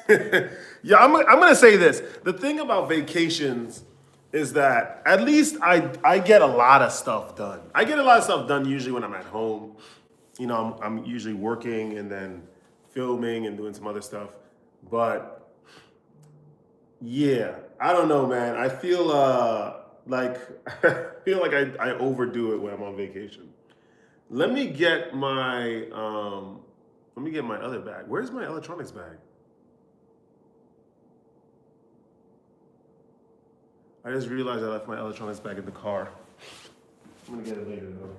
Yeah, I'm gonna say this. The thing about vacations is that at least I get a lot of stuff done. I get a lot of stuff done usually when I'm at home. You know, I'm usually working and then filming and doing some other stuff. But yeah, I don't know, man. I feel like I feel like I overdo it when I'm on vacation. Let me get my other bag. Where's my electronics bag? I just realized I left my electronics bag in the car. I'm gonna get it later though.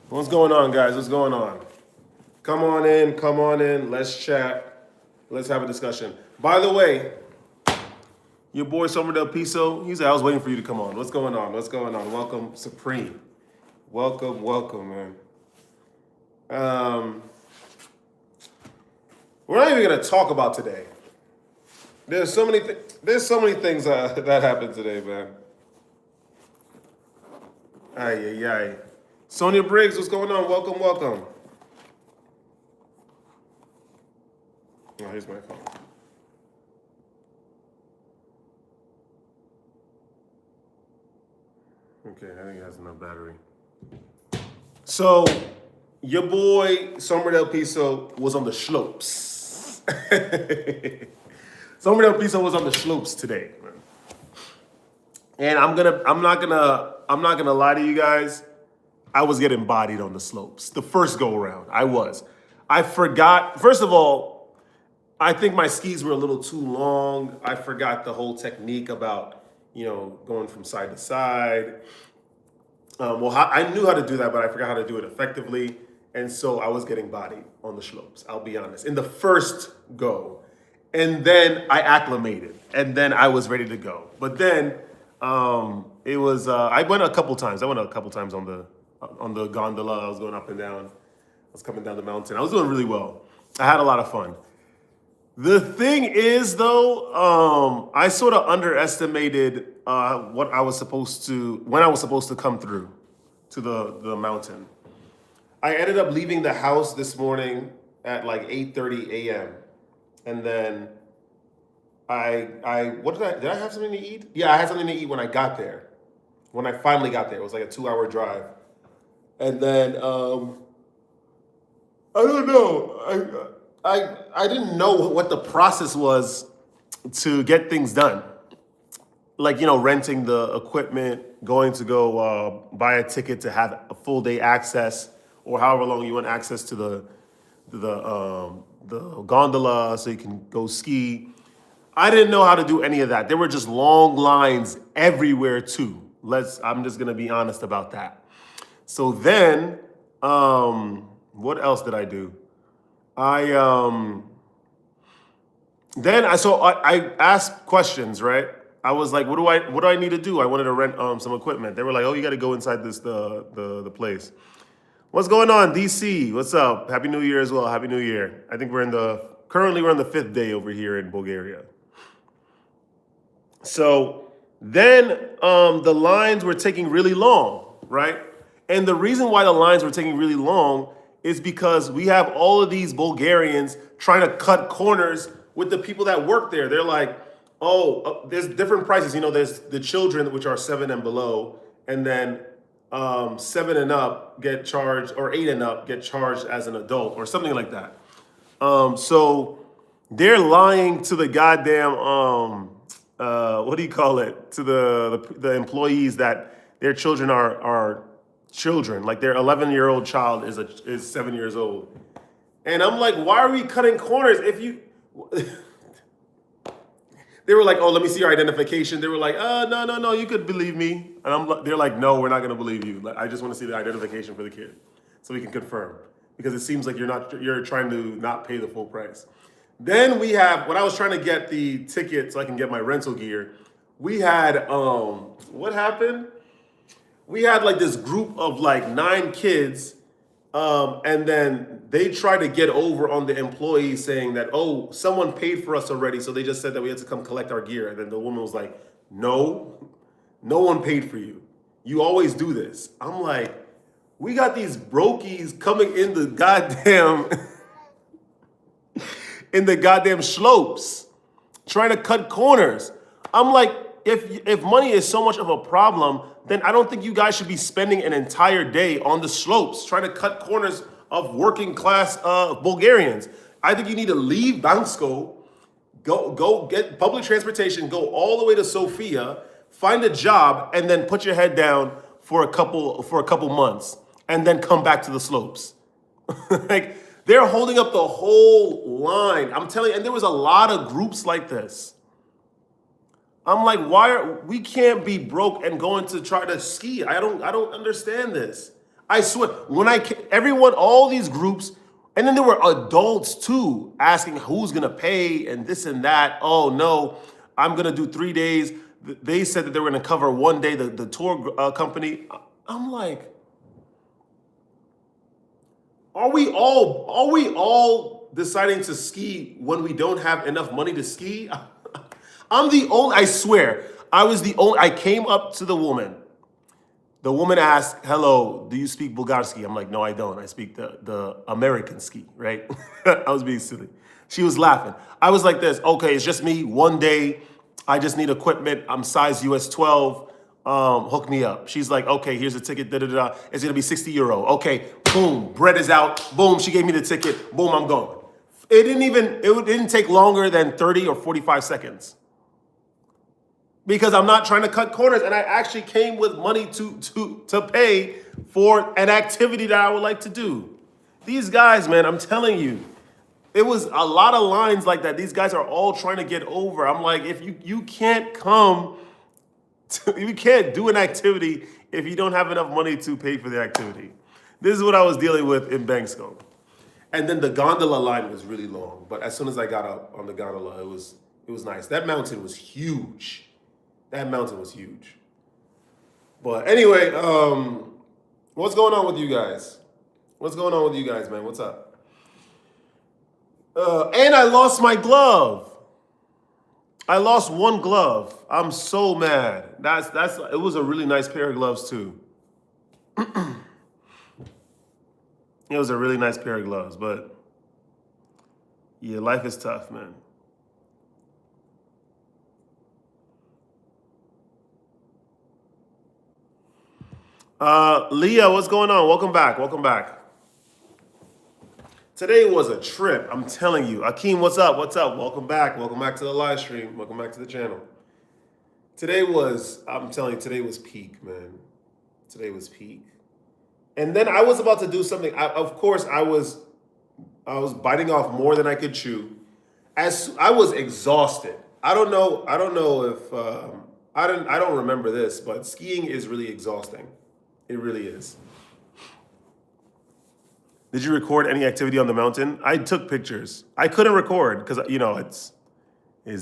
What's going on, guys? What's going on? Come on in, come on in. Let's chat. Let's have a discussion. By the way, your boy Summer Del Piso, he said I was waiting for you to come on. What's going on? What's going on? Welcome, Supreme. Welcome, welcome, man. Um, we're not even gonna talk about today. There's so many things that happened today, man. Ay, ay, ay. Sonia Briggs, what's going on? Welcome, welcome. Oh, here's my phone. Okay, I think it has enough battery. So, your boy Summer Del Piso was on the slopes. Summer Del Piso was on the slopes today, man. And I'm not gonna lie to you guys. I was getting bodied on the slopes. The first go around, I was. I forgot. First of all, I think my skis were a little too long. I forgot the whole technique about going from side to side. I knew how to do that, but I forgot how to do it effectively, and so I was getting bodied on the slopes. I'll be honest. In the first go, and then I acclimated, and then I was ready to go. But then it was. I went a couple times. I went a couple times on the gondola. I was going up and down. I was coming down the mountain. I was doing really well. I had a lot of fun. The thing is, though, I sort of underestimated what I was supposed to when I was supposed to come through to the mountain. I ended up leaving the house this morning at like 8:30 a.m. and then I what did I have something to eat? Yeah, I had something to eat when I got there. When I finally got there, it was like a 2 hour drive, and then I don't know. I didn't know what the process was to get things done. Like renting the equipment, going to go buy a ticket to have a full day access, or however long you want access to the gondola so you can go ski. I didn't know how to do any of that. There were just long lines everywhere too. I'm just gonna be honest about that. So then, what else did I do? I then I asked questions, right? I was like, what do I need to do? I wanted to rent some equipment. They were like, oh, you got to go inside the place. What's going on, DC? What's up? Happy New Year as well. Happy New Year. I think currently we're on the 5th day over here in Bulgaria. So then the lines were taking really long, right? And the reason why the lines were taking really long is because we have all of these Bulgarians trying to cut corners with the people that work there. They're like, oh, there's different prices. There's the children, which are 7 and below, and then 7 and up get charged, or 8 and up get charged as an adult, or something like that. So they're lying to the goddamn what do you call it, to the employees that their children are children, like their 11-year-old child is 7 years old. And I'm like, why are we cutting corners if you they were like, oh, let me see your identification. They were like, no, you could believe me. And they're like, no, we're not gonna believe you. Like, I just want to see the identification for the kid so we can confirm, because it seems like you're trying to not pay the full price. Then when I was trying to get the ticket so I can get my rental gear, we had what happened? We had like this group of like 9 kids, and then they tried to get over on the employee saying that, oh, someone paid for us already, so they just said that we had to come collect our gear. And then the woman was like, no, No one paid for you. You always do this. I'm like, we got these brokies coming in the goddamn in the goddamn slopes, trying to cut corners. I'm like, if money is so much of a problem, then I don't think you guys should be spending an entire day on the slopes trying to cut corners of working class Bulgarians. I think you need to leave Bansko, go get public transportation, go all the way to Sofia, find a job, and then put your head down for a couple months, and then come back to the slopes. Like, they're holding up the whole line. I'm telling you, and there was a lot of groups like this. I'm like, we can't be broke and going to try to ski. I don't understand this. I swear, everyone, all these groups, and then there were adults too, asking who's gonna pay and this and that. Oh no, I'm gonna do 3 days. They said that they were gonna cover 1 day, the tour company. I'm like, are we all deciding to ski when we don't have enough money to ski? I'm the only, I swear, I came up to the woman. The woman asked, hello, do you speak Bulgarski? I'm like, no, I don't. I speak the American ski, right? I was being silly. She was laughing. I was like this, okay, it's just me, 1 day. I just need equipment. I'm size US 12. Hook me up. She's like, okay, here's a ticket, da-da-da. It's gonna be 60 euro. Okay, boom, bread is out. Boom, she gave me the ticket. Boom, I'm going. It didn't take longer than 30 or 45 seconds. Because I'm not trying to cut corners, and I actually came with money to pay for an activity that I would like to do. These guys, man, I'm telling you, it was a lot of lines like that. These guys are all trying to get over. I'm like, if you can't you can't do an activity if you don't have enough money to pay for the activity. This is what I was dealing with in Bansko. And then the gondola line was really long, but as soon as I got up on the gondola, it was nice. That mountain was huge. That mountain was huge. But anyway, what's going on with you guys? What's going on with you guys, man? What's up? And I lost my glove. I lost one glove. I'm so mad. It was a really nice pair of gloves too. It was a really nice pair of gloves, but yeah, life is tough, man. Leah, what's going on? Welcome back. Welcome back. Today was a trip. I'm telling you. Akeem, what's up? What's up? Welcome back. Welcome back to the live stream. Welcome back to the channel. I'm telling you, today was peak, man. Today was peak. And then I was about to do something. Of course, I was biting off more than I could chew. As I was exhausted. I don't know if I don't remember this, but skiing is really exhausting. It really is. Did you record any activity on the mountain? I took pictures. I couldn't record because it's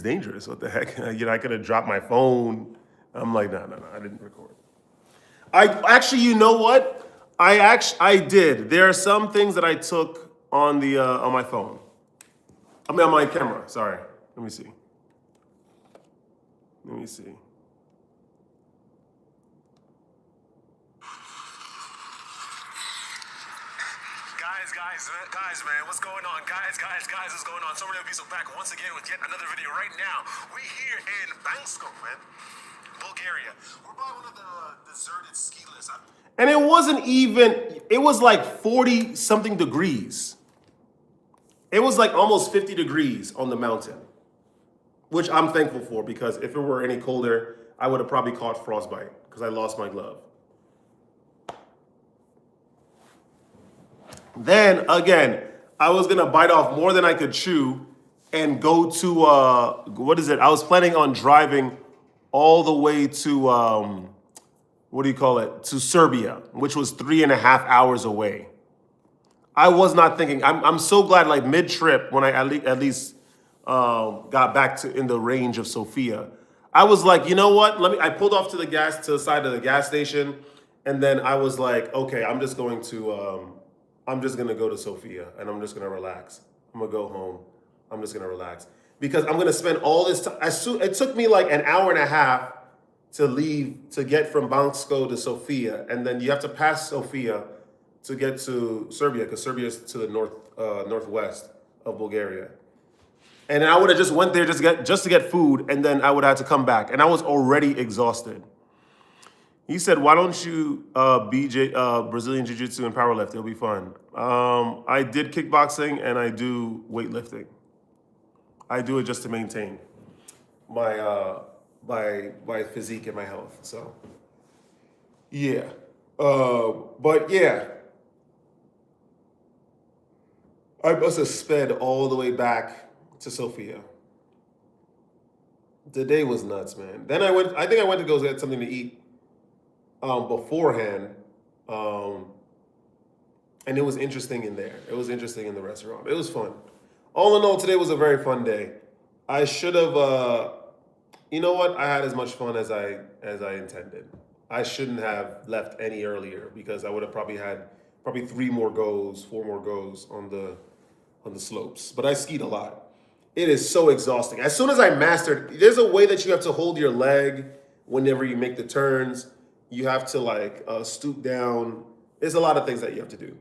dangerous. What the heck? I could have dropped my phone. I'm like, no, I didn't record. I actually, you know what? I did. There are some things that I took on my phone. On my camera. Sorry. Let me see. Guys, man, what's going on? Guys, what's going on? Somebody will be so back once again with yet another video right now. We here in Bansko, man, Bulgaria. We're by one of the deserted ski lifts. And it was like 40 something degrees. It was like almost 50 degrees on the mountain, which I'm thankful for because if it were any colder, I would have probably caught frostbite because I lost my glove. Then again, I was gonna bite off more than I could chew and go to I was planning on driving all the way to to Serbia, which was 3.5 hours away. I was not thinking. I'm so glad, like mid-trip, when I at least got back in the range of Sofia, I was like, you know what? I pulled off to the side of the gas station, and then I was like, okay, I'm just gonna go to Sofia and I'm just gonna relax. I'm gonna go home. I'm just gonna relax because I'm gonna spend all this time. It took me like an hour and a half to get from Bansko to Sofia, and then you have to pass Sofia to get to Serbia, because Serbia is to the northwest of Bulgaria. And I would have just went there just to get food, and then I would have to come back, and I was already exhausted. He said, "Why don't you Brazilian Jiu-Jitsu and powerlift? It'll be fun." I did kickboxing and I do weightlifting. I do it just to maintain my my physique and my health. So yeah, but yeah, I must have sped all the way back to Sofia. The day was nuts, man. Then I think I went to go get something to eat beforehand, and it was interesting in there. It was interesting in the restaurant. It was fun. All in all, today was a very fun day. I should have, you know what? I had as much fun as I intended. I shouldn't have left any earlier, because I would have probably had 4 more goes on the slopes. But I skied a lot. It is so exhausting. As soon as I mastered, there's a way that you have to hold your leg whenever you make the turns. You have to stoop down. There's a lot of things that you have to do.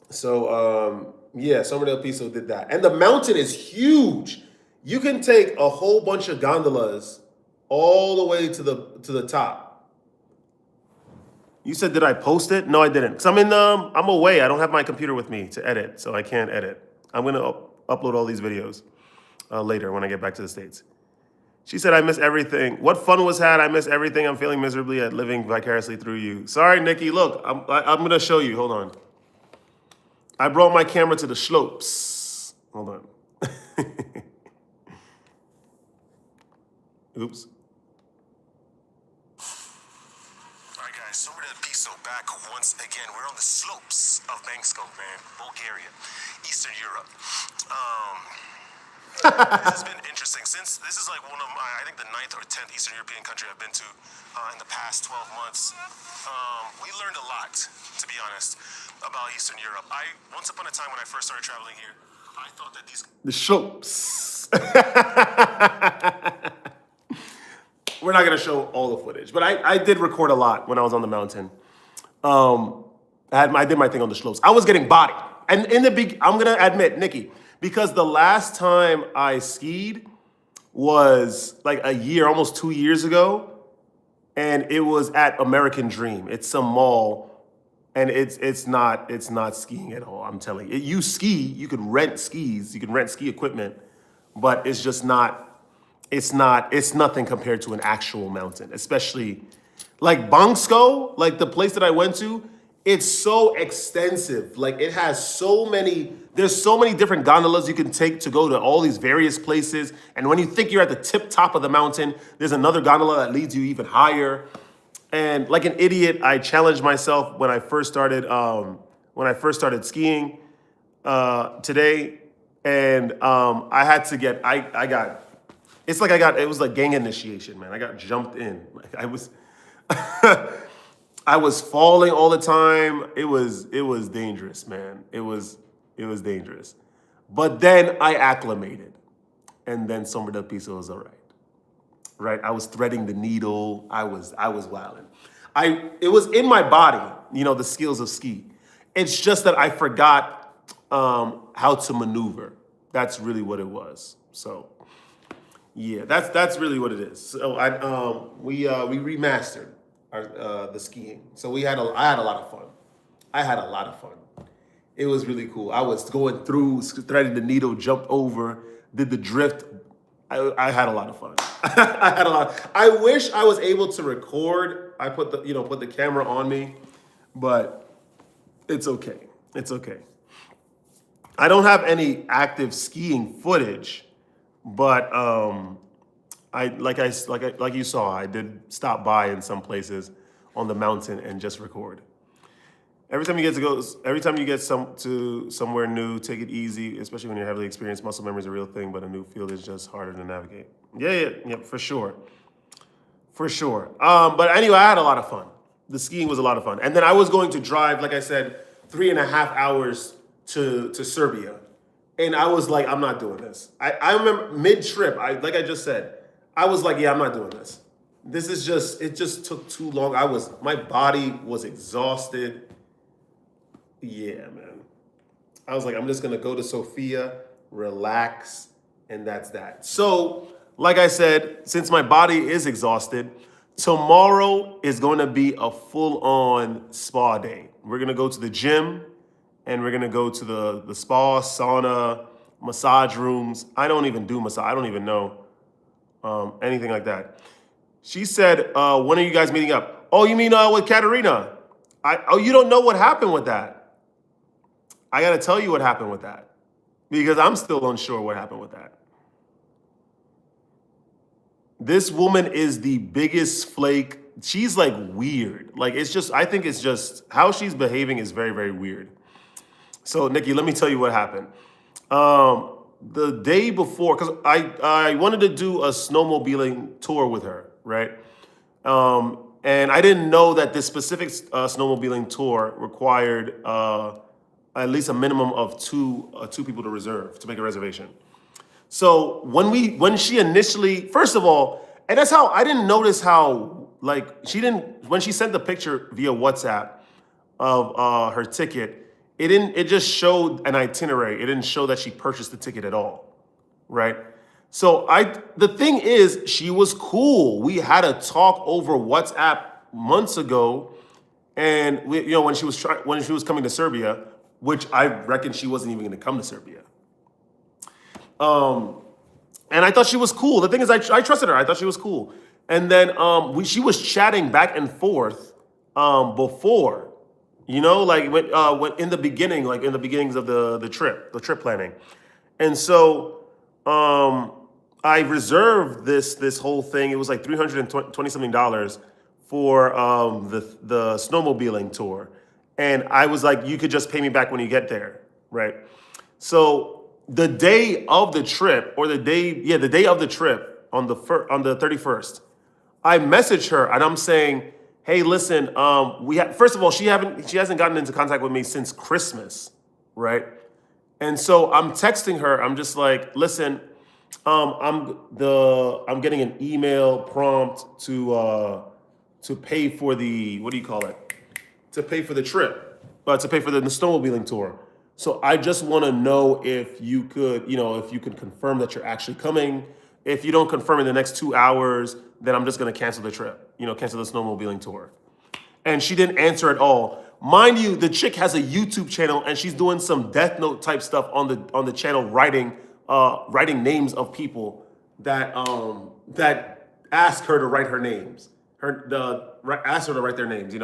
So yeah, Sombra del Piso did that. And the mountain is huge. You can take a whole bunch of gondolas all the way to the top. You said, did I post it? No, I didn't. Because I'm away. I don't have my computer with me to edit, so I can't edit. I'm gonna upload all these videos later when I get back to the States. She said, I miss everything. What fun was had? I miss everything. I'm feeling miserably at living vicariously through you. Sorry, Nikki. Look, I'm going to show you. Hold on. I brought my camera to the slopes. Hold on. Oops. All right, guys. Sombra del Piso back once again. We're on the slopes of Bansko, man. Bulgaria, Eastern Europe. This has been interesting since this is like one of my, I think the 9th or 10th Eastern European country I've been to in the past 12 months. We learned a lot, to be honest, about Eastern Europe. Once upon a time when I first started traveling here, I thought that the slopes. We're not going to show all the footage, but I did record a lot when I was on the mountain. I did my thing on the slopes. I was getting bodied. And I'm going to admit, Nikki, because the last time I skied was like a year, almost 2 years ago, and it was at American Dream. It's some mall, and it's not skiing at all. I'm telling you, you ski, you can rent skis, you can rent ski equipment, but it's just not. It's nothing compared to an actual mountain, especially like Bansko, like the place that I went to. It's so extensive. Like it has there's so many different gondolas you can take to go to all these various places. And when you think you're at the tip top of the mountain, there's another gondola that leads you even higher. And like an idiot, I challenged myself when I first started skiing today. And I had to get, it was like gang initiation, man. I got jumped in. Like I was falling all the time. It was dangerous, man. It was dangerous. But then I acclimated. And then Sombra del Piso was all right. Right? I was threading the needle. I was wilding. It was in my body, the skills of ski. It's just that I forgot how to maneuver. That's really what it was. So yeah, that's really what it is. So we remastered the skiing. So I had a lot of fun. I had a lot of fun. It was really cool. I was going through, threading the needle, jumped over, did the drift. I had a lot of fun. I had a lot. I wish I was able to record. I put the camera on me, but it's okay. It's okay. I don't have any active skiing footage, but like you saw, I did stop by in some places on the mountain and just record. Every time you get to somewhere new, take it easy, especially when you're heavily experienced. Muscle memory is a real thing, but a new field is just harder to navigate. Yeah, for sure. But anyway, I had a lot of fun. The skiing was a lot of fun. And then I was going to drive, like I said, 3.5 hours to Serbia. And I was like, I'm not doing this. I remember mid-trip, like I just said, I was like, yeah, I'm not doing this. this is just, it just took too long. My body was exhausted. Yeah, man. I was like, I'm just gonna go to Sophia, relax, and that's that. So, like I said, since my body is exhausted, tomorrow is going to be a full-on spa day. We're gonna go to the gym, and we're gonna go to the spa, sauna, massage rooms. I don't even do massage. I don't even know anything like that. She said, when are you guys meeting up? Oh, you mean with Katerina? Oh, you don't know what happened with that. I got to tell you what happened with that because I'm still unsure what happened with that. This woman is the biggest flake. She's like weird. Like I think it's just how she's behaving is very, very weird. So Nikki, let me tell you what happened. The day before, because I wanted to do a snowmobiling tour with her, right? And I didn't know that this specific snowmobiling tour required at least a minimum of two people to make a reservation. So when she initially, first of all, and that's how I didn't notice how when she sent the picture via WhatsApp of her ticket, it just showed an itinerary. It didn't show that she purchased the ticket at all, right? So the thing is, she was cool. We had a talk over WhatsApp months ago, and when she was coming to Serbia, which I reckon she wasn't even going to come to Serbia. And I thought she was cool. The thing is, I trusted her. I thought she was cool. And then she was chatting back and forth before. When in the beginnings of the trip planning. And so I reserved this whole thing. It was like $320 something for the snowmobiling tour. And I was like, you could just pay me back when you get there, right? So the day of the trip, the day of the trip on the 31st, I messaged her and I'm saying, hey, listen, first of all, she hasn't gotten into contact with me since Christmas, right? And so I'm texting her. I'm just like, listen, I'm getting an email prompt to pay for the to pay for the trip, to pay for the snowmobiling tour. So I just want to know if you could confirm that you're actually coming. If you don't confirm in the next 2 hours, then I'm just going to cancel the trip, cancel the snowmobiling tour. And she didn't answer at all. Mind you, the chick has a YouTube channel and she's doing some Death Note type stuff on the channel, writing names of people that ask her to write her names. Ask her to write their names,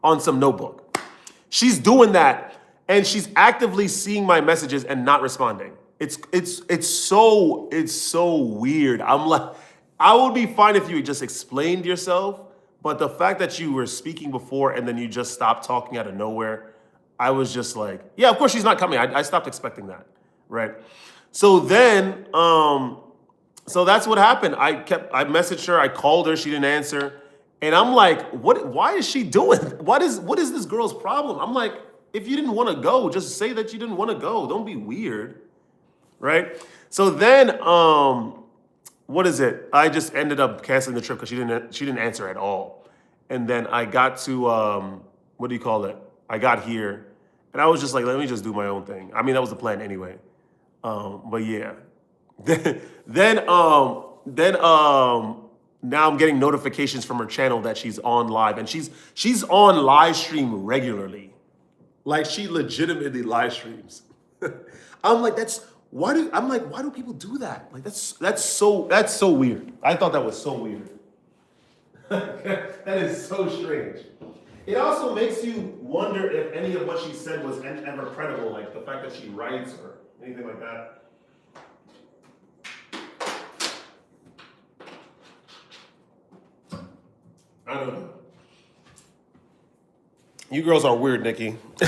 on some notebook. She's doing that and she's actively seeing my messages and not responding. It's so weird. I'm like, I would be fine if you just explained yourself, but the fact that you were speaking before and then you just stopped talking out of nowhere, I was just like, yeah, of course she's not coming. I stopped expecting that, right? So then, so that's what happened. I messaged her, I called her, she didn't answer, and I'm like, why is she doing? What is this girl's problem? I'm like, if you didn't want to go, just say that you didn't want to go. Don't be weird, right? So then, what is it? I just ended up canceling the trip because she didn't answer at all. And then I got to I got here, and I was just like, let me just do my own thing. I mean, that was the plan anyway. But yeah, then now I'm getting notifications from her channel that she's on live, and she's on live stream regularly, like she legitimately live streams. I'm like, why do people do that? Like that's so weird. I thought that was so weird. That is so strange. It also makes you wonder if any of what she said was ever credible, like the fact that she writes or anything like that. I don't know. You girls are weird, Nikki. Are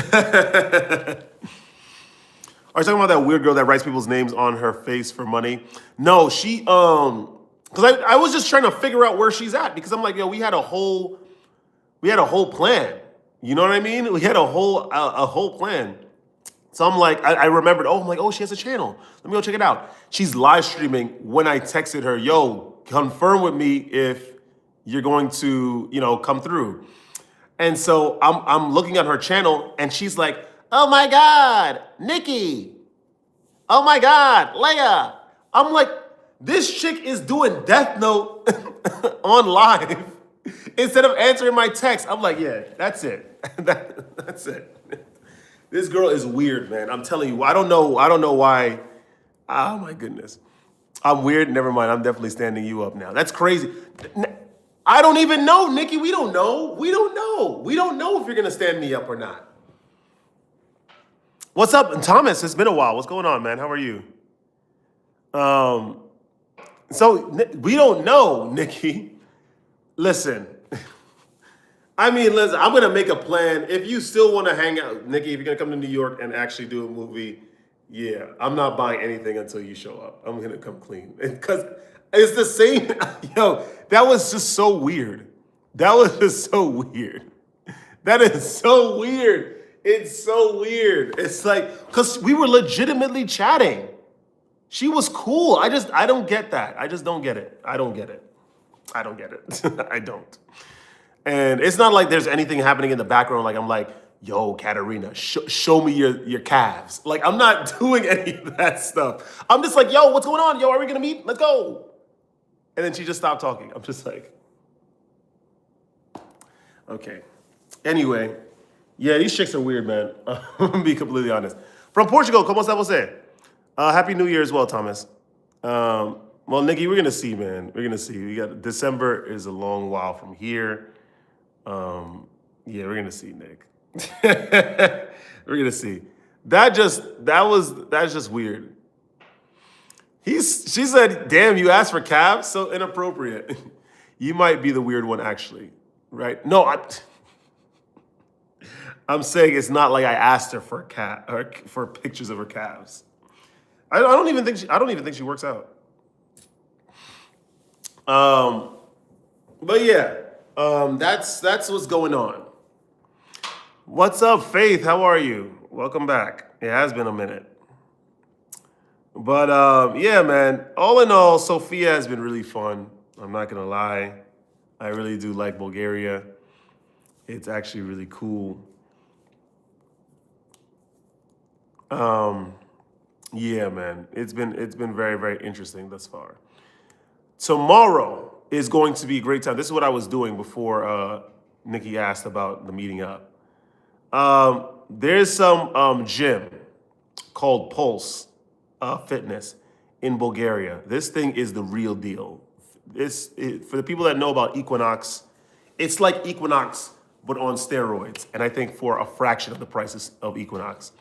you talking about that weird girl that writes people's names on her face for money? No, she, because I was just trying to figure out where she's at, because I'm like, yo, we had a whole plan. You know what I mean? We had a whole plan. So I'm like, I remembered, I'm like, oh, she has a channel. Let me go check it out. She's live streaming when I texted her, yo, confirm with me if you're going to, come through. And so I'm looking at her channel and she's like, oh my God, Nikki. Oh my God, Leia. I'm like, this chick is doing Death Note on live instead of answering my text. I'm like, yeah, that's it. That's it. This girl is weird, man. I'm telling you, I don't know why. Oh my goodness. I'm weird. Never mind. I'm definitely standing you up now. That's crazy. I don't even know, Nikki. We don't know. We don't know. We don't know if you're going to stand me up or not. What's up, Thomas? It's been a while. What's going on, man? How are you? So we don't know, Nikki. Listen. Listen, I'm going to make a plan. If you still want to hang out, Nikki, if you're going to come to New York and actually do a movie, yeah, I'm not buying anything until you show up. I'm going to come clean. Because it's the same. Yo, that was just so weird. That was just so weird. That is so weird. It's so weird. It's like, because we were legitimately chatting. She was cool. I don't get that. I just don't get it. I don't get it. I don't. And it's not like there's anything happening in the background. Like I'm like, yo, Katarina, show me your calves. Like I'm not doing any of that stuff. I'm just like, yo, what's going on? Yo, are we gonna meet? Let's go. And then she just stopped talking. I'm just like, okay. Anyway, yeah, these chicks are weird, man. I'm gonna be completely honest. From Portugal, ¿cómo está você? Happy New Year as well, Thomas. Well, Nikki, we're gonna see, man. We're gonna see. We got December is a long while from here. Yeah, we're gonna see, Nick. We're gonna see. That's just weird. She said, damn, you asked for calves? So inappropriate. You might be the weird one, actually. Right? No, I'm saying it's not like I asked her for for pictures of her calves. I don't even think she works out. But yeah, that's what's going on. What's up, Faith? How are you? Welcome back. It has been a minute. But yeah, man, all in all, Sofia has been really fun. I'm not gonna lie. I really do like Bulgaria. It's actually really cool. Yeah, man, it's been very, very interesting thus far. Tomorrow is going to be a great time. This is what I was doing before Nikki asked about the meeting up. There's some gym called Pulse Fitness in Bulgaria. This thing is the real deal. For the people that know about Equinox, it's like Equinox but on steroids, and I think for a fraction of the prices of Equinox.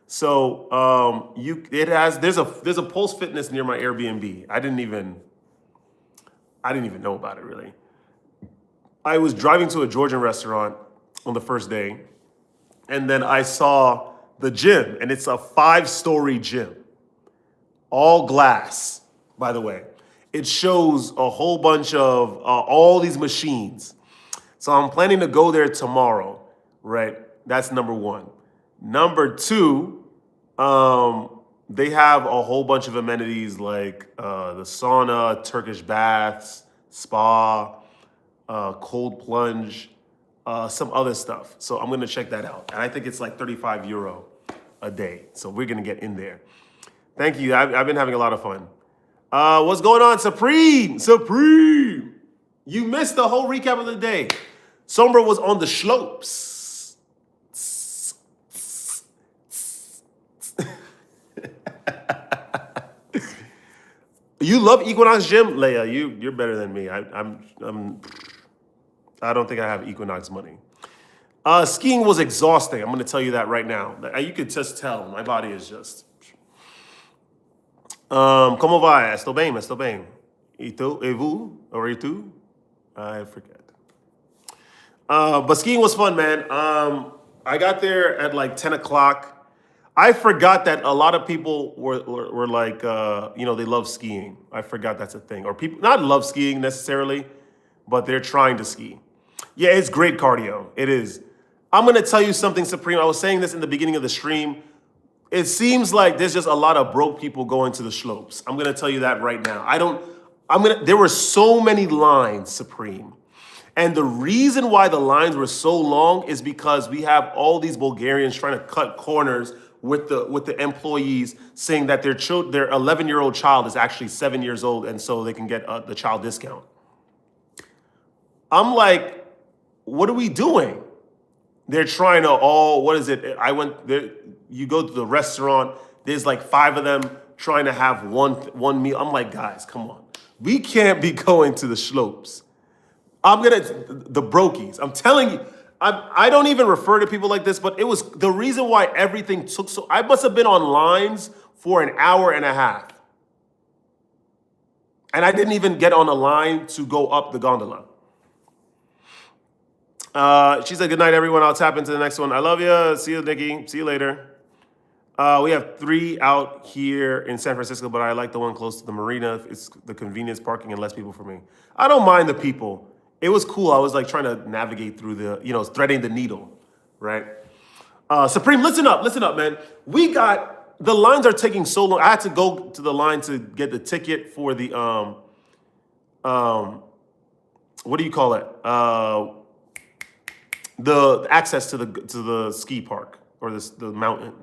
So there's a Pulse Fitness near my Airbnb. I didn't even know about it really. I was driving to a Georgian restaurant on the first day, and then I saw the gym, and it's a 5-story gym. All glass, by the way. It shows a whole bunch of all these machines. So I'm planning to go there tomorrow, right? That's number one. Number two, they have a whole bunch of amenities like the sauna, Turkish baths, spa, cold plunge, some other stuff. So I'm gonna check that out. And I think it's like 35 euro a day. So we're gonna get in there. Thank you. I've been having a lot of fun. What's going on, Supreme? Supreme! You missed the whole recap of the day. Sombra was on the slopes. You love Equinox Gym, Leia. You're better than me. I don't think I have Equinox money. Skiing was exhausting. I'm going to tell you that right now. You could just tell. My body is just. Como vai? Estou bem, estou bem. E tu? E vous? Or e tu? I forget. But skiing was fun, man. I got there at like 10 o'clock. I forgot that a lot of people were like, they love skiing. I forgot that's a thing. Or people not love skiing necessarily, but they're trying to ski. Yeah, it's great cardio. It is. I'm going to tell you something, Supreme. I was saying this in the beginning of the stream. It seems like there's just a lot of broke people going to the slopes. I'm going to tell you that right now. There were so many lines, Supreme. And the reason why the lines were so long is because we have all these Bulgarians trying to cut corners with the employees, saying that their 11-year-old child is actually 7 years old, and so they can get the child discount. I'm like, what are we doing? They're trying to what is it? I went there. You go to the restaurant. There's like 5 of them trying to have one meal. I'm like, guys, come on. We can't be going to the Schlopes. The Brokies. I'm telling you, I don't even refer to people like this, but it was the reason why everything took so. I must have been on lines for an hour and a half. And I didn't even get on a line to go up the gondola. She said, good night, everyone. I'll tap into the next one. I love you. See you, Nikki. See you later. We have 3 out here in San Francisco, but I like the one close to the marina. It's the convenience parking and less people for me. I don't mind the people. It was cool. I was like trying to navigate through threading the needle, right? Supreme, listen up, man. The lines are taking so long. I had to go to the line to get the ticket for the, what do you call it? The access to the ski park or the mountain.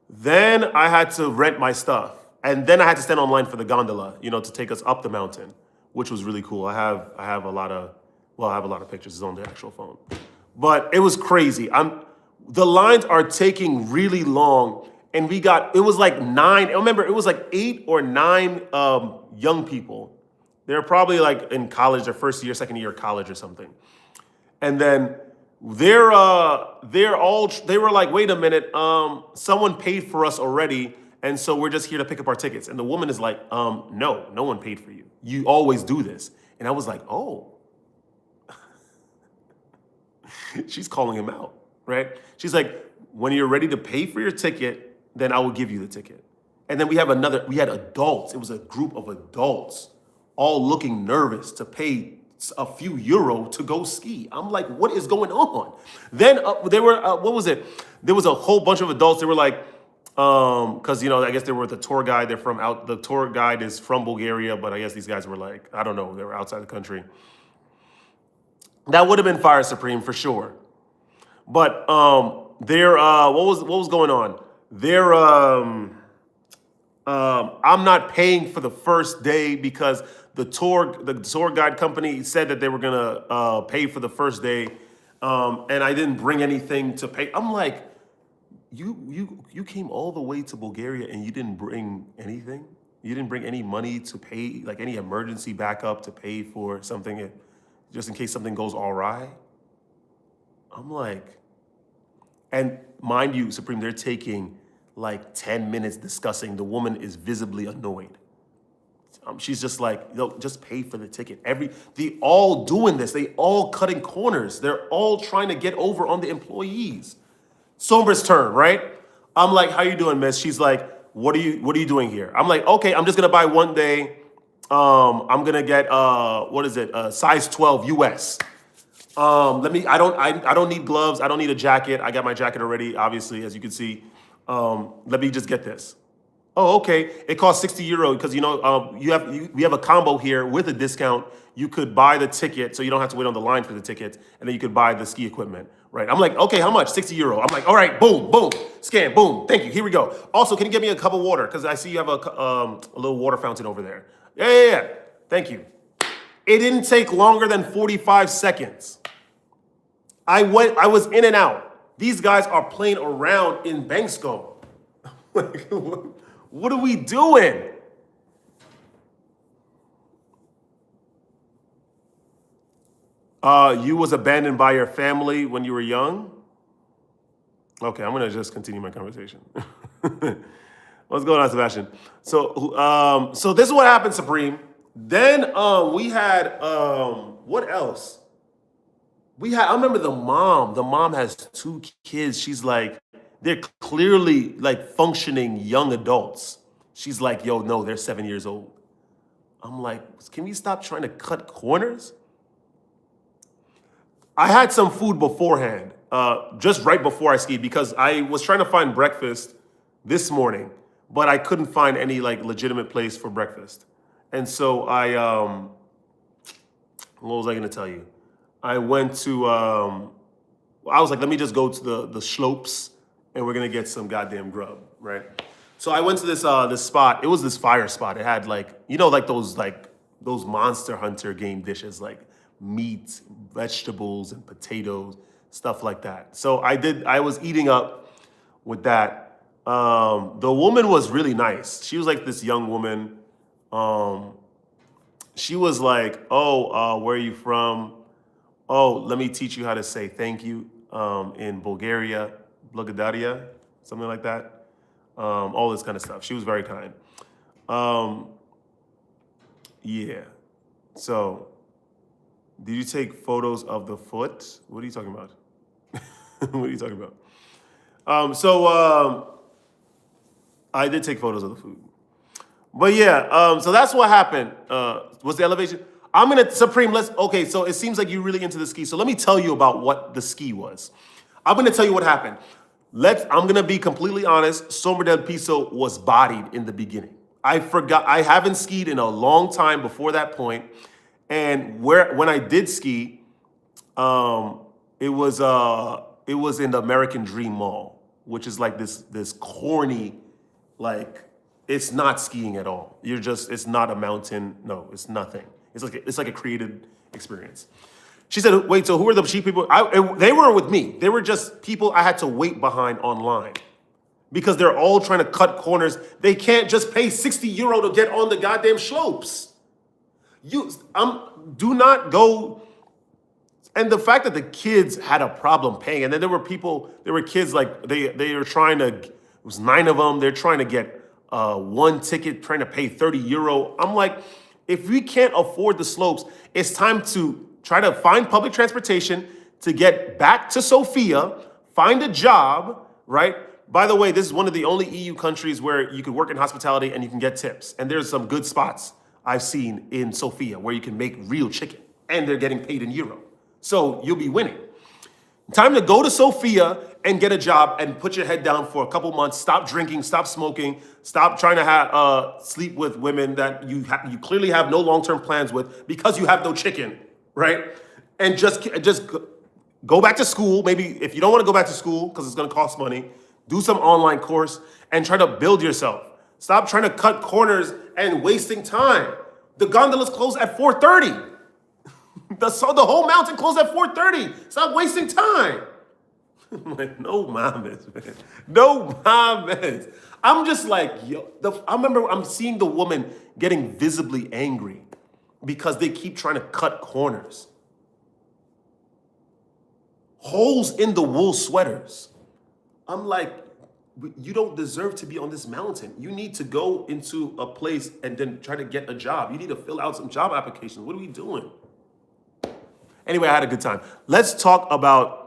Then I had to rent my stuff. And then I had to stand online for the gondola, to take us up the mountain, which was really cool. I have a lot of pictures. It's on the actual phone. But it was crazy. The lines are taking really long. And it was like 9, I remember it was like 8 or 9 young people. They're probably like in college, their first year, second year of college or something. And then they were like, wait a minute, someone paid for us already, and so we're just here to pick up our tickets. And the woman is like, no one paid for you. You always do this. And I was like, oh. She's calling him out, right? She's like, when you're ready to pay for your ticket, then I will give you the ticket. And then we had adults. It was a group of adults all looking nervous to pay a few euro to go ski. I'm like, what is going on? Then there was a whole bunch of adults. They were like, because I guess they were the tour guide. The tour guide is from Bulgaria, but I guess these guys were like, I don't know, they were outside the country. That would have been Fire Supreme for sure. But what was going on? I'm not paying for the first day because the tour guide company said that they were gonna pay for the first day, and I didn't bring anything to pay. I'm like, you came all the way to Bulgaria and you didn't bring anything? You didn't bring any money to pay, like any emergency backup to pay for something, just in case something goes awry? I'm like, and mind you, Supreme, they're taking like 10 minutes discussing. The woman is visibly annoyed. She's just like, just pay for the ticket. They all doing this. They all cutting corners. They're all trying to get over on the employees. Sombra's turn, right? I'm like, how you doing, miss? She's like, what are you doing here? I'm like, okay, I'm just gonna buy one day. I'm gonna get size 12 US. I don't need gloves. I don't need a jacket. I got my jacket already, obviously, as you can see. Let me just get this. Oh, okay. It costs 60 euro because we have a combo here with a discount. You could buy the ticket, so you don't have to wait on the line for the ticket, and then you could buy the ski equipment, right? I'm like, okay, how much? 60 euro. I'm like, all right, boom, boom, scan, boom. Thank you. Here we go. Also, can you get me a cup of water? Because I see you have a little water fountain over there. Yeah. Thank you. It didn't take longer than 45 seconds. I was in and out. These guys are playing around in Banksco. Like, what are we doing? You was abandoned by your family when you were young? Okay, I'm gonna just continue my conversation. What's going on, Sebastian? So this is what happened, Supreme. Then we had what else? I remember the mom. The mom has 2 kids. She's like, they're clearly like functioning young adults. She's like, yo, no, they're 7 years old. I'm like, can we stop trying to cut corners? I had some food beforehand, just right before I skied, because I was trying to find breakfast this morning, but I couldn't find any like legitimate place for breakfast. And so I What was I gonna tell you? I went to. I was like, let me just go to the slopes, and we're gonna get some goddamn grub, right? So I went to this spot. It was this fire spot. It had like those Monster Hunter game dishes, like meat, vegetables, and potatoes, stuff like that. So I was eating up with that. The woman was really nice. She was like this young woman. She was like, oh, where are you from? Oh, let me teach you how to say thank you in Bulgaria, Благодаря, something like that. All this kind of stuff. She was very kind. Yeah. So, did you take photos of the foot? What are you talking about? What are you talking about? I did take photos of the food. But yeah, so that's what happened. Was the elevation? I'm gonna Supreme. Okay. So it seems like you're really into the ski. So let me tell you about what the ski was. I'm gonna tell you what happened. I'm gonna be completely honest. Sombra del Piso was bodied in the beginning. I forgot. I haven't skied in a long time before that point, and when I did ski, it was in the American Dream Mall, which is like this corny, like. It's not skiing at all. It's not a mountain. No, it's nothing. It's like a created experience. She said, wait, so who are the cheap people? They weren't with me. They were just people I had to wait behind online because they're all trying to cut corners. They can't just pay €60 to get on the goddamn slopes. Do not go. And the fact that the kids had a problem paying, and then there were kids like they were trying to, it was 9 of them. They're trying to get one ticket, trying to pay €30. I'm like, if we can't afford the slopes, it's time to try to find public transportation to get back to Sofia, find a job, right? By the way, this is one of the only EU countries where you can work in hospitality and you can get tips. And there's some good spots I've seen in Sofia where you can make real chicken and they're getting paid in euro. So you'll be winning. Time to go to Sofia and get a job and put your head down for a couple months. Stop drinking, stop smoking, stop trying to sleep with women that you clearly have no long-term plans with because you have no chicken, right? And just go back to school. Maybe if you don't want to go back to school because it's going to cost money, do some online course and try to build yourself. Stop trying to cut corners and wasting time. The gondolas close at 4:30. The whole mountain closed at 4:30. Stop wasting time. Like, no mames, man. No mames. I'm just like, I remember I'm seeing the woman getting visibly angry because they keep trying to cut corners. Holes in the wool sweaters. I'm like, you don't deserve to be on this mountain. You need to go into a place and then try to get a job. You need to fill out some job applications. What are we doing? Anyway, I had a good time. Let's talk about.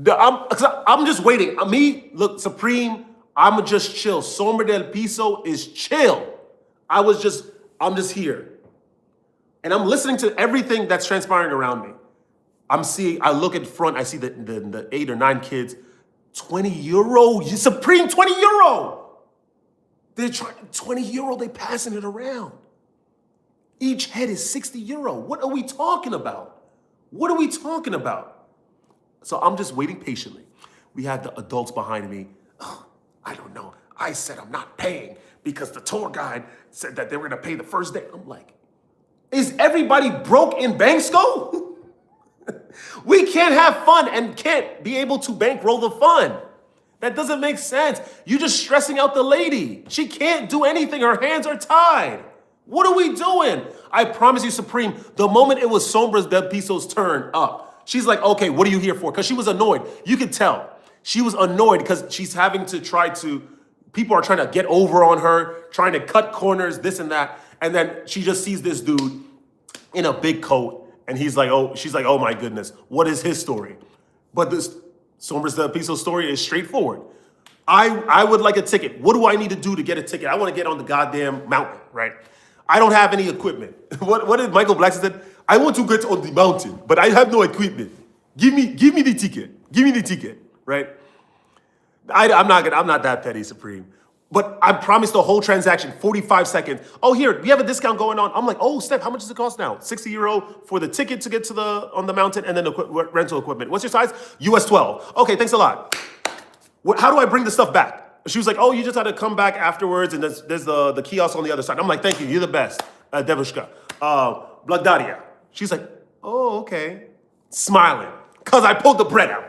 I'm just waiting. Look, Supreme, I'm just chill. Sombra del Piso is chill. I'm just here. And I'm listening to everything that's transpiring around me. I look at front, I see the 8 or 9 kids. €20. Supreme, €20. They're trying €20, they passing it around. Each head is €60. What are we talking about? What are we talking about? So I'm just waiting patiently. We had the adults behind me. Oh, I don't know. I said I'm not paying because the tour guide said that they were gonna pay the first day. I'm like, is everybody broke in Banksco? We can't have fun and can't be able to bankroll the fun. That doesn't make sense. You're just stressing out the lady. She can't do anything. Her hands are tied. What are we doing? I promise you, Supreme, the moment it was Sombra del Piso's turn up, she's like, okay, what are you here for? Because she was annoyed. You could tell. She was annoyed because she's having to people are trying to get over on her, trying to cut corners, this and that. And then she just sees this dude in a big coat. And she's like, oh my goodness, what is his story? But this Sombra del Piso story is straightforward. I would like a ticket. What do I need to do to get a ticket? I want to get on the goddamn mountain, right? I don't have any equipment. What did Michael Blackson said? I want to get on the mountain, but I have no equipment. Give me the ticket. Give me the ticket, right? I'm not that petty, Supreme. But I promised the whole transaction, 45 seconds. Oh, here, we have a discount going on. I'm like, oh, Steph, how much does it cost now? 60 euro for the ticket to get to on the mountain and then the rental equipment. What's your size? US 12. Okay, thanks a lot. How do I bring the stuff back? She was like, oh, you just had to come back afterwards and there's the kiosk on the other side. I'm like, thank you, you're the best, Devushka. Blagdaria. She's like, oh, okay. Smiling, because I pulled the bread out.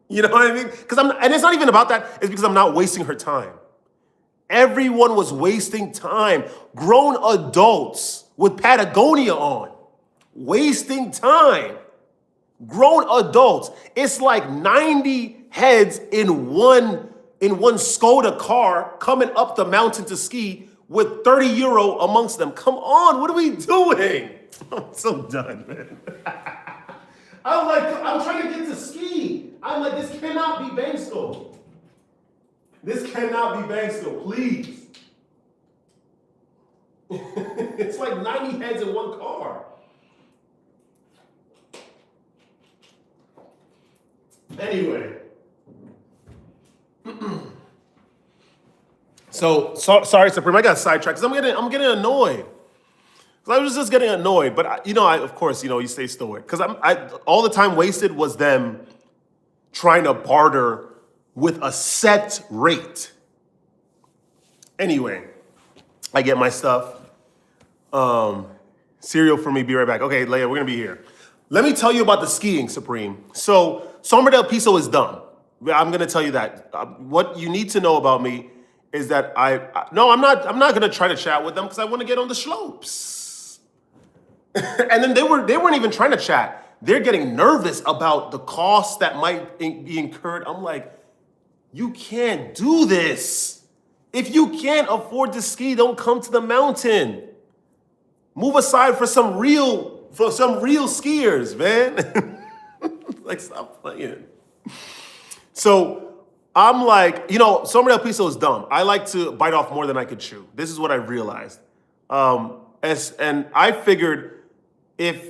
You know what I mean? And it's not even about that, it's because I'm not wasting her time. Everyone was wasting time. Grown adults with Patagonia on. Wasting time. Grown adults. It's like 90 heads in one Skoda car coming up the mountain to ski with 30 euro amongst them. Come on, what are we doing? I'm so done, man. I'm trying to get to ski. I'm like, this cannot be Bangsko. This cannot be Bangsko, please. It's like 90 heads in one car. Anyway. Sorry, Supreme, I got sidetracked because I'm getting annoyed. I was just getting annoyed, but of course, you stay stoic. Because all the time wasted was them trying to barter with a set rate. Anyway, I get my stuff. Cereal for me, be right back. Okay, Leia, we're gonna be here. Let me tell you about the skiing, Supreme. So, Sombra del Piso is done. I'm gonna tell you that. What you need to know about me is that I'm not gonna try to chat with them because I want to get on the slopes. And then they weren't even trying to chat. They're getting nervous about the costs that might be incurred. I'm like, you can't do this. If you can't afford to ski, don't come to the mountain. Move aside for some real skiers, man. Like, stop playing. So I'm like, Sombra del Piso is dumb. I like to bite off more than I could chew. This is what I realized. And I figured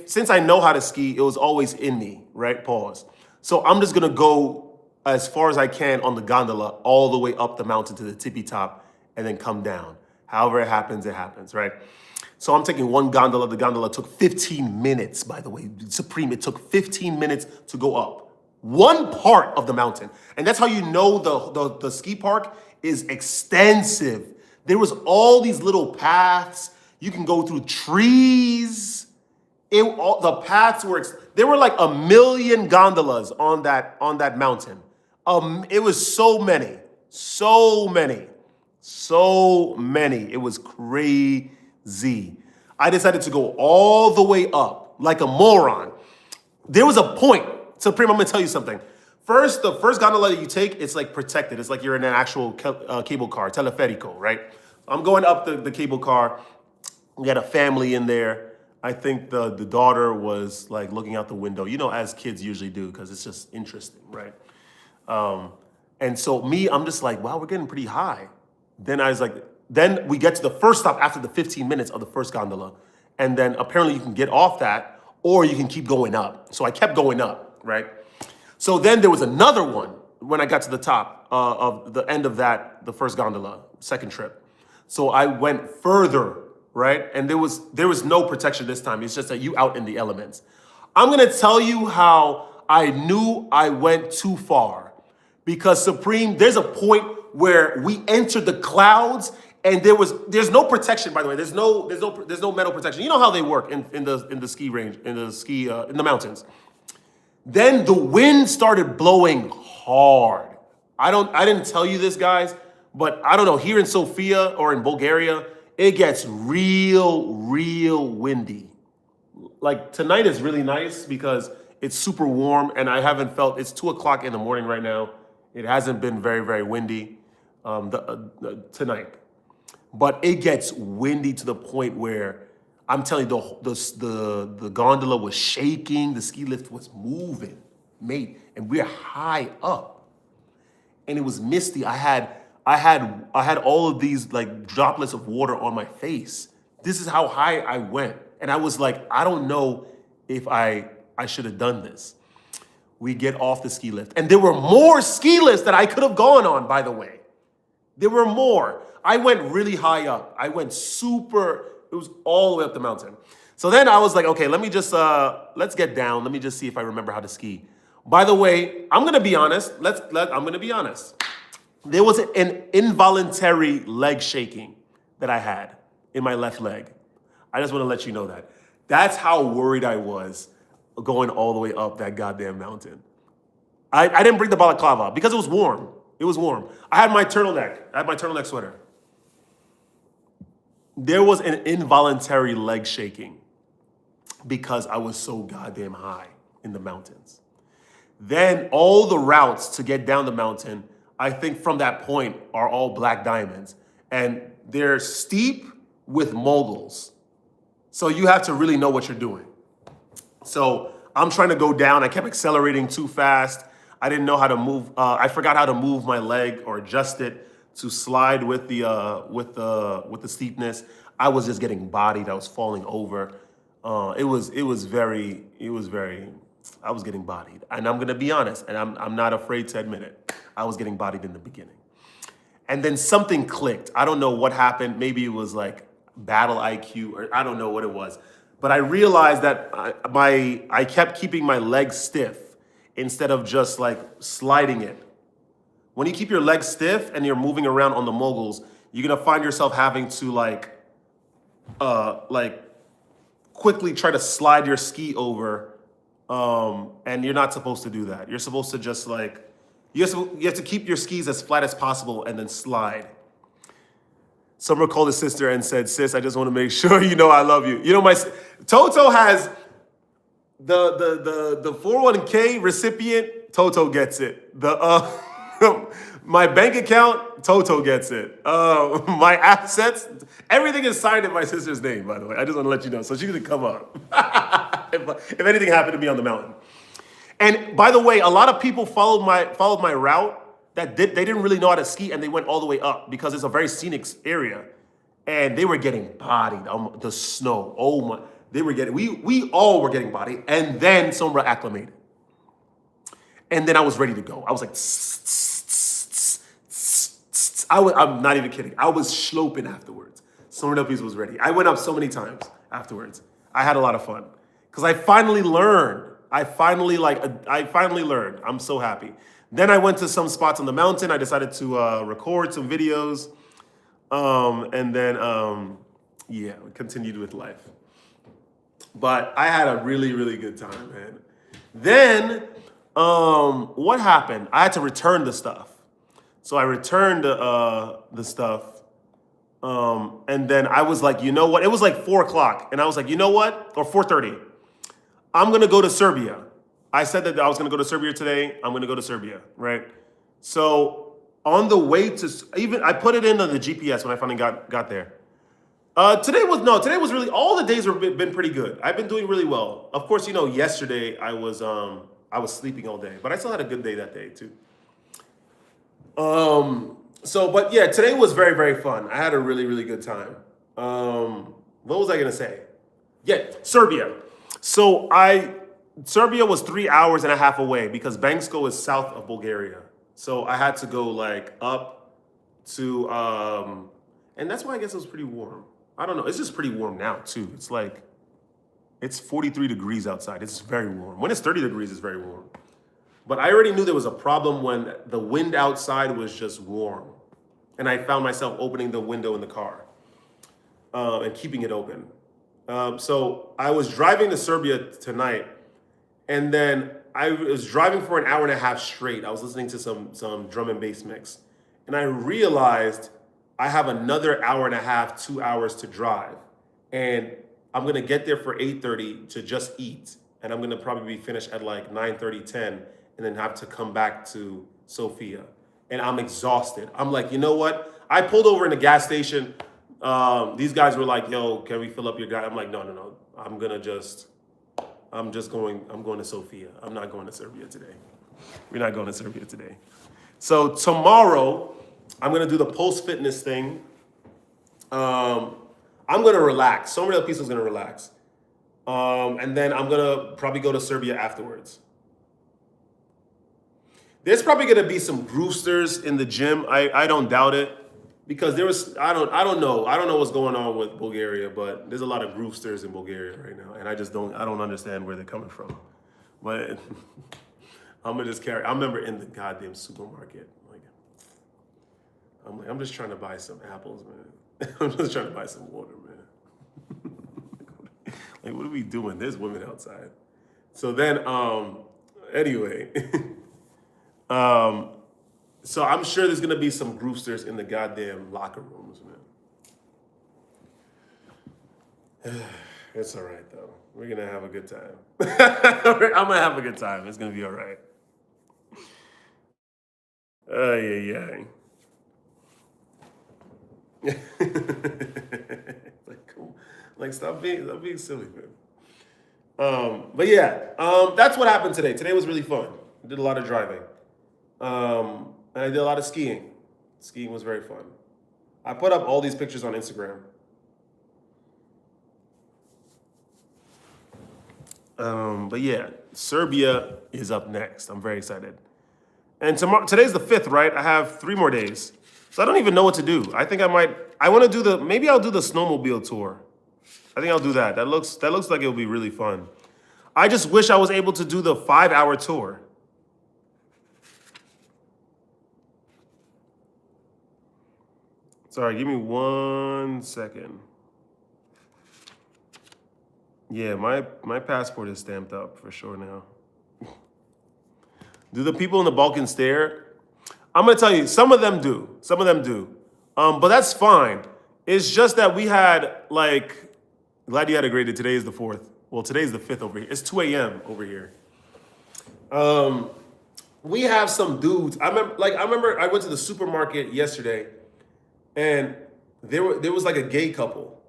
since I know how to ski, it was always in me, right? Pause. So I'm just gonna go as far as I can on the gondola, all the way up the mountain to the tippy top, and then come down. However it happens, right? So I'm taking one gondola. The gondola took 15 minutes, by the way. Supreme, it took 15 minutes to go up. One part of the mountain. And that's how you know the ski park is extensive. There was all these little paths. You can go through trees. The paths there were like 1 million gondolas on that mountain. It was so many. It was crazy. I decided to go all the way up like a moron. There was a point. Supreme, I'm gonna tell you something. The first gondola that you take, it's like protected. It's like you're in an actual cable car, teleférico, right? I'm going up the cable car. We had a family in there. I think the daughter was like looking out the window, as kids usually do, because it's just interesting, right? And so I'm just like, wow, we're getting pretty high. Then we get to the first stop after the 15 minutes of the first gondola. And then apparently you can get off that or you can keep going up. So I kept going up, right? So then there was another one when I got to the top of the end of the first gondola, second trip. So I went further, right? And there was no protection this time. It's just that you out in the elements. I'm gonna tell you how I knew I went too far. Because Supreme, there's a point where we entered the clouds and there's no protection, by the way. There's no metal protection. You know how they work in the ski range, in the mountains. Then the wind started blowing hard. I didn't tell you this, guys, but I don't know, here in Sofia or in Bulgaria, it gets real windy. Like tonight is really nice because it's super warm and it's 2:00 in the morning right now. It hasn't been very, very windy tonight. But it gets windy to the point where I'm telling you, the gondola was shaking, the ski lift was moving, mate, and we're high up. And it was misty. I had all of these like droplets of water on my face. This is how high I went. And I was like, I don't know if I should have done this. We get off the ski lift. And there were more ski lifts that I could have gone on, by the way. There were more. I went really high up. I went super, it was all the way up the mountain. So then I was like, okay, let me just, let's get down. Let me just see if I remember how to ski. By the way, I'm gonna be honest. I'm gonna be honest. There was an involuntary leg shaking that I had in my left leg. I just wanna let you know that. That's how worried I was going all the way up that goddamn mountain. I didn't bring the balaclava because it was warm. It was warm. I had my turtleneck. I had my turtleneck sweater. There was an involuntary leg shaking because I was so goddamn high in the mountains. Then all the routes to get down the mountain, I think from that point, are all black diamonds. And they're steep with moguls. So you have to really know what you're doing. So I'm trying to go down. I kept accelerating too fast. I didn't know how to move. I forgot how to move my leg or adjust it to slide with the steepness. I was just getting bodied. I was falling over. I was getting bodied. And I'm gonna be honest, and I'm not afraid to admit it. I was getting bodied in the beginning. And then something clicked. I don't know what happened. Maybe it was like battle IQ, or I don't know what it was. But I realized that I kept keeping my legs stiff instead of just like sliding it. When you keep your legs stiff and you're moving around on the moguls, you're gonna find yourself having to like quickly try to slide your ski over, and you're not supposed to do that. You're supposed to just like, you have to keep your skis as flat as possible and then slide. Summer called his sister and said, "Sis, I just want to make sure you know I love you." You know, my Toto has the 401k recipient. Toto gets it. My bank account, Toto gets it. My assets, everything is signed in my sister's name, by the way. I just want to let you know. So she can come up if anything happened to me on the mountain. And by the way, a lot of people followed my route they didn't really know how to ski, and they went all the way up because it's a very scenic area. And they were getting bodied on the snow. Oh my, we all were getting bodied. And then Sombra acclimated. And then I was ready to go. I was like, I'm not even kidding. I was sloping afterwards. Sombra Piece was ready. I went up so many times afterwards. I had a lot of fun because I finally learned. I finally learned. I'm so happy. Then I went to some spots on the mountain. I decided to record some videos. And then, we continued with life. But I had a really, really good time, man. Then, what happened? I had to return the stuff. So I returned the stuff. And then I was like, you know what? It was like 4 o'clock. And I was like, you know what? Or 4:30. I'm going to go to Serbia. I said that I was going to go to Serbia today. I'm going to go to Serbia, right? So on the way to, I put it into the GPS when I finally got there. Today was really, all the days have been pretty good. I've been doing really well. Of course, you know, yesterday I was sleeping all day, but I still had a good day that day too. But yeah, today was very, very fun. I had a really, really good time. What was I going to say? Yeah, Serbia. So Serbia was 3 hours and a half away because Bansko is south of Bulgaria. So I had to go like up to, and that's why I guess it was pretty warm. I don't know. It's just pretty warm now too. It's like, it's 43 degrees outside. It's very warm. When it's 30 degrees, it's very warm. But I already knew there was a problem when the wind outside was just warm. And I found myself opening the window in the car and keeping it open. So I was driving to Serbia tonight, and then I was driving for an hour and a half straight. I was listening to some drum and bass mix. And I realized I have another hour and a half, 2 hours to drive. And I'm gonna get there for 8:30 to just eat. And I'm gonna probably be finished at like 9:30, 10, and then have to come back to Sofia. And I'm exhausted. I'm like, you know what? I pulled over in a gas station. These guys were like, yo, can we fill up your guy? I'm like, no. I'm going to Sofia. I'm not going to Serbia today. We're not going to Serbia today. So tomorrow, I'm going to do the post-fitness thing. I'm going to relax. Somebody else is going to relax. And then I'm going to probably go to Serbia afterwards. There's probably going to be some Brewsters in the gym. I don't doubt it. because there was I don't know what's going on with Bulgaria, but there's a lot of groupsters in Bulgaria right now, and I don't understand where they're coming from. But I'm gonna just carry. I remember in the goddamn supermarket, I'm just trying to buy some apples, man. I'm just trying to buy some water, man. Like, what are we doing? There's women outside. So then, anyway, so I'm sure there's gonna be some groupsters in the goddamn locker rooms, man. It's all right though. We're gonna have a good time. I'm gonna have a good time. It's gonna be all right. Yeah. Like, stop being silly, man. But yeah, that's what happened today. Today was really fun. I did a lot of driving. And I did a lot of skiing. Skiing was very fun. I put up all these pictures on Instagram. But yeah, Serbia is up next. I'm very excited. And today's the 5th, right? I have 3 more days. So I don't even know what to do. I think maybe I'll do the snowmobile tour. I think I'll do that. That looks like it'll be really fun. I just wish I was able to do the 5-hour tour. Sorry, give me 1 second. Yeah, my passport is stamped up for sure now. Do the people in the Balkans stare? I'm gonna tell you, some of them do. Some of them do. But that's fine. It's just that we had glad you had a great day. Today is the 4th. Well, today's the 5th over here. It's 2 a.m. over here. We have some dudes. I remember I went to the supermarket yesterday, and there was like a gay couple,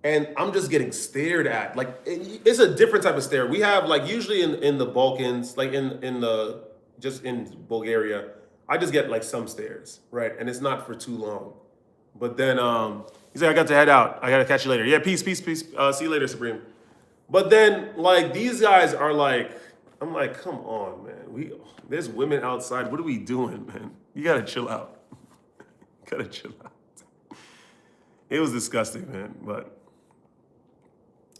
and I'm just getting stared at. Like, it's a different type of stare. We have usually in the Balkans, in Bulgaria, I just get some stares, right? And it's not for too long. But then he's like, I got to head out. I got to catch you later. Yeah, peace. See you later, Supreme. But then these guys are I'm like, come on, man. There's women outside. What are we doing, man? You got to chill out. It was disgusting, man. But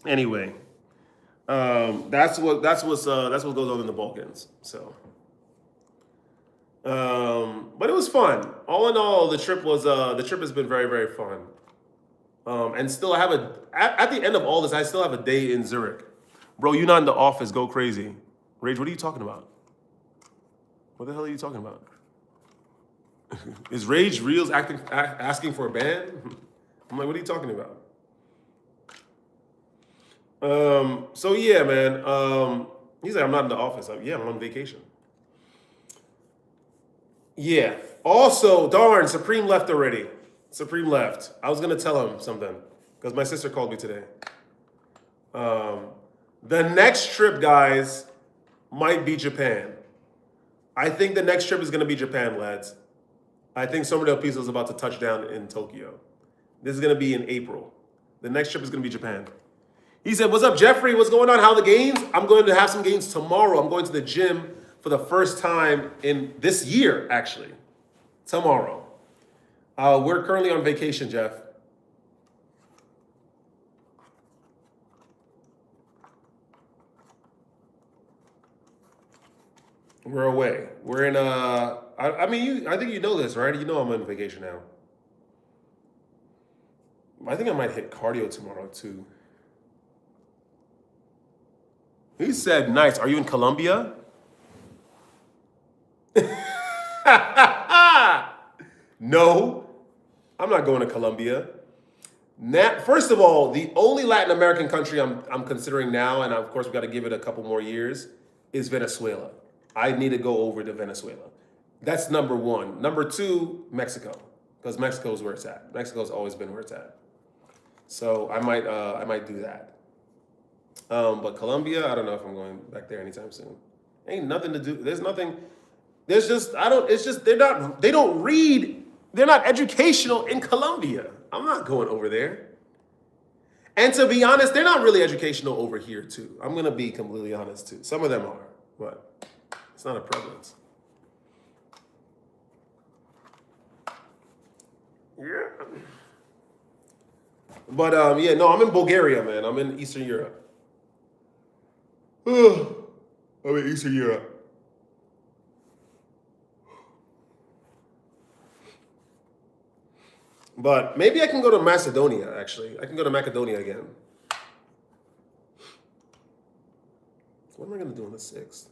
anyway, that's what goes on in the Balkans. So. But it was fun. All in all, the trip has been very, very fun. And still I have at the end of all this, I still have a day in Zurich. Bro, you're not in the office, go crazy. Rage, what are you talking about? What the hell are you talking about? Is Rage Reels asking for a ban? I'm like, what are you talking about? So yeah, man. He's like, I'm not in the office. I'm on vacation. Yeah. Also, darn, Supreme left already. Supreme left. I was gonna tell him something because my sister called me today. The next trip, guys, might be Japan. I think the next trip is gonna be Japan, lads. I think Somerdale Pizza is about to touch down in Tokyo. This is gonna be in April. The next trip is gonna be Japan. He said, "What's up, Jeffrey? What's going on? How are the gains? I'm going to have some gains tomorrow. I'm going to the gym for the first time in this year, actually. Tomorrow. We're currently on vacation, Jeff. We're away. We're in I think you know this, right? You know I'm on vacation now. I think I might hit cardio tomorrow too. He said, nice. Are you in Colombia? No, I'm not going to Colombia. First of all, the only Latin American country I'm considering now, and of course we got to give it a couple more years, is Venezuela. I need to go over to Venezuela. That's number one. Number two, Mexico, because Mexico is where it's at. Mexico's always been where it's at. So I might do that. But Colombia, I don't know if I'm going back there anytime soon. Ain't nothing to do. There's nothing. There's just It's just they don't read. They're not educational in Colombia. I'm not going over there. And to be honest, they're not really educational over here too. I'm gonna be completely honest too. Some of them are, but it's not a prevalence. Yeah. But yeah, no, I'm in Bulgaria, man. I'm in Eastern Europe. I'm in Eastern Europe. But maybe I can go to Macedonia, actually. I can go to Macedonia again. What am I going to do on the 6th?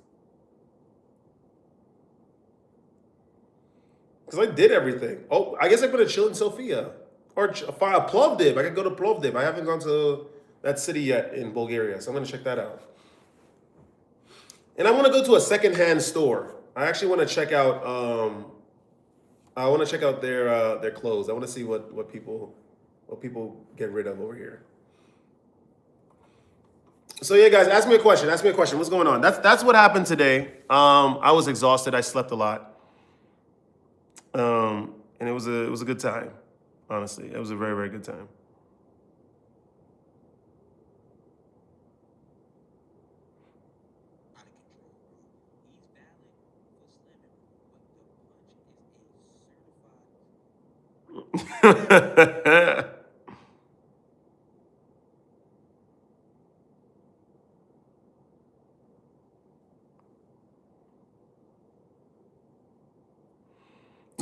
Because I did everything. Oh, I guess I could have chilled in Sofia. Or Plovdiv. I could go to Plovdiv. I haven't gone to that city yet in Bulgaria, so I'm going to check that out. And I want to go to a secondhand store. I actually want to check out. I want to check out their clothes. I want to see what people get rid of over here. So yeah, guys, ask me a question. Ask me a question. What's going on? That's what happened today. I was exhausted. I slept a lot. And it was a good time. Honestly, it was a very, very good time.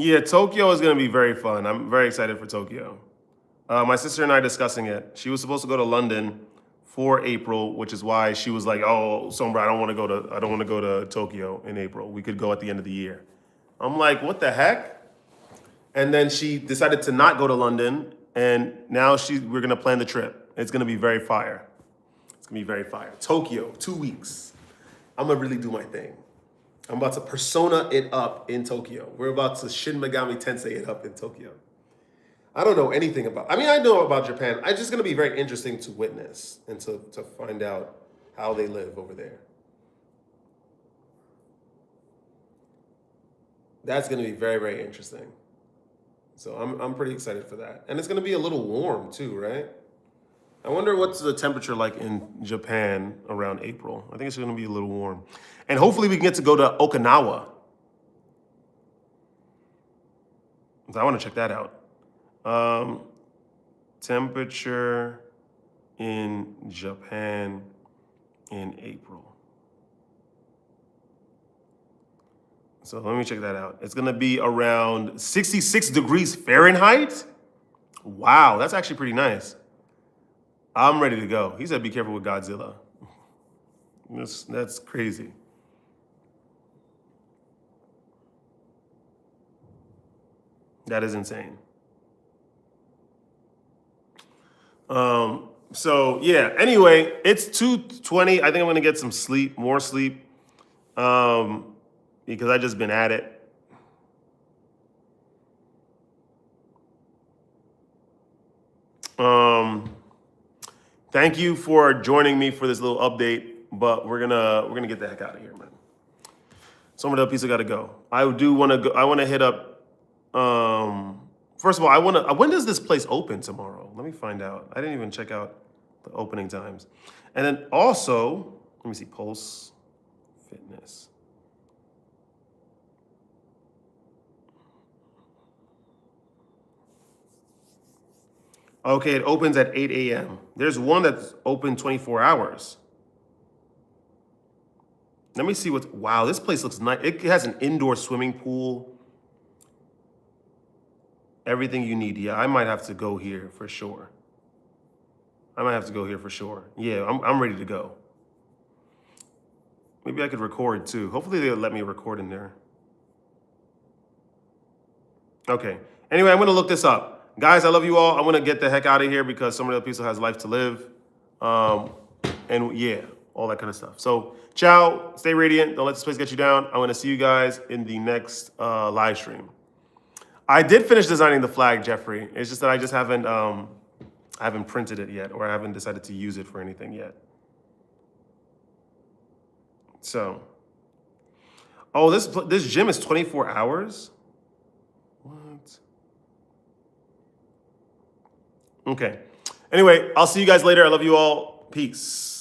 Yeah, Tokyo is going to be very fun. I'm very excited for Tokyo. My sister and I are discussing it. She was supposed to go to London for April, which is why she was like, "Oh, Sombra, I don't want to go to Tokyo in April. We could go at the end of the year." I'm like, "What the heck?" And then she decided to not go to London, and now we're gonna plan the trip. It's gonna be very fire. It's gonna be very fire. Tokyo, 2 weeks. I'm gonna really do my thing. I'm about to persona it up in Tokyo. We're about to Shin Megami Tensei it up in Tokyo. I don't know anything about. I mean, I know about Japan. It's just gonna be very interesting to witness and to find out how they live over there. That's gonna be very, very interesting. So I'm pretty excited for that. And it's gonna be a little warm too, right? I wonder what's the temperature like in Japan around April. I think it's gonna be a little warm. And hopefully we can get to go to Okinawa. So I wanna check that out. Temperature in Japan in April. So let me check that out. It's gonna be around 66 degrees Fahrenheit. Wow, that's actually pretty nice. I'm ready to go. He said, "Be careful with Godzilla." That's crazy. That is insane. So yeah. Anyway, it's 2:20. I think I'm gonna get some sleep, more sleep, because I just been at it. Thank you for joining me for this little update, but we're gonna get the heck out of here, man. Some of the pizza got to go. I do want to go. I want to hit up. First of all, I want to. When does this place open tomorrow? Let me find out. I didn't even check out the opening times. And then also, let me see. Pulse Fitness. Okay, it opens at 8 a.m. There's one that's open 24 hours. Let me see what. Wow, this place looks nice. It has an indoor swimming pool. Everything you need. Yeah, I might have to go here for sure. Yeah, I'm ready to go. Maybe I could record too. Hopefully they'll let me record in there. Okay. Anyway, I'm gonna look this up. Guys, I love you all. I'm gonna get the heck out of here because some of the people has life to live. And yeah, all that kind of stuff. So ciao, stay radiant. Don't let this place get you down. I'm gonna see you guys in the next live stream. I did finish designing the flag, Jeffrey. It's just that I haven't printed it yet, or I haven't decided to use it for anything yet. So, oh, this gym is 24 hours? What? Okay. Anyway, I'll see you guys later. I love you all. Peace.